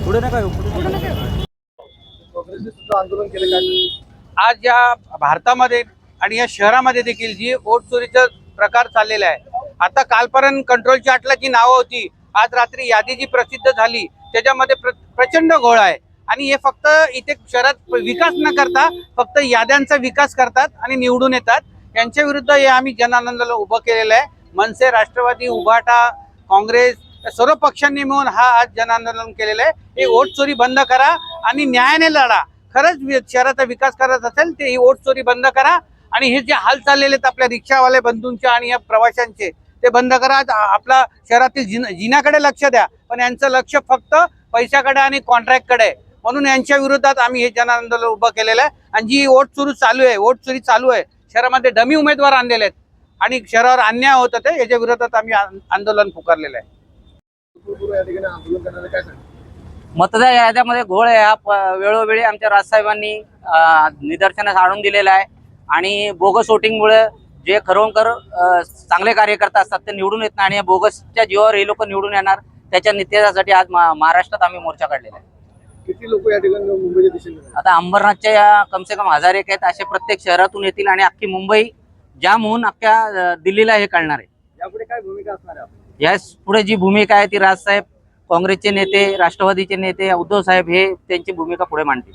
पुढे नका येऊ, पुढे नका येऊ. काँग्रेसने सुद्धा आंदोलन केलं काय? आज या भारतामध्ये आणि या शहरामध्ये देखील जी वोट चोरीचा प्रकार चाललेला आहे, आता कालपर्यंत कंट्रोल चार्टला जी नावं होती, आज रात्री यादी जी प्रसिद्ध झाली त्याच्यामध्ये प्रचंड घोळ आहे. आणि हे फक्त इथे शहरात विकास न करता फक्त याद्यांचा विकास करतात आणि निवडून येतात. यांच्या विरुद्ध हे आम्ही जन आंदोलन उभं केलेलं आहे. मनसे, राष्ट्रवादी, उभाटा, काँग्रेस या सर्व पक्षांनी मिळून हा आज जन आंदोलन केलेलं आहे. हे वोट चोरी बंद करा आणि न्यायाने लढा. खरंच शहराचा विकास करायचा असेल तर ही वोट चोरी बंद करा. आणि हे जे हाल चाललेले आहेत आपल्या रिक्षावाले बंधूंच्या आणि या प्रवाशांचे, ते बंद करा. आपला शहरातील जिन्याकडे लक्ष द्या, पण यांचं लक्ष फक्त पैशाकडे आणि कॉन्ट्रॅक्टकडे आहे. म्हणून यांच्या विरोधात आम्ही हे जन आंदोलन उभं केलेलं आहे. आणि जी वोट चोरी चालू आहे शहरामध्ये, डमी उमेदवार आणलेले आहेत आणि शहरावर अन्याय होत आहे, याच्या विरोधात आम्ही आंदोलन पुकारलेलं आहे. या ठिकाणी आंदोलन करण्याला काय सांगितलं? मतदार याद्यामध्ये घोळ आहे हा वेळोवेळी आमच्या राजसाहेबांनी निदर्शनास आणून दिलेला आहे. आणि बोगस वोटिंगमुळे जे खरोखर चांगले कार्यकर्ते असतात ते निवडून येत नाही आणि या बोगसच्या जीवावर हे लोक निवडून येणार, त्याच्या निषेधासाठी आज महाराष्ट्रात आम्ही मोर्चा काढलेला आहे. किती लोक या ठिकाणी मुंबईच्या दिशेने? आता अंबरनाथच्या या कमसे कम 1000 एक आहेत, असे प्रत्येक शहरातून येतील आणि अख्खी मुंबई जाम होऊन अख्ख्या दिल्लीला हे कळणार आहे. यापुढे काय भूमिका असणार आहे? या पुढे जी भूमिका आहे ती राजसाहेब, काँग्रेसचे नेते, राष्ट्रवादीचे नेते, उद्धव साहेब हे त्यांची भूमिका पुढे मांडतील.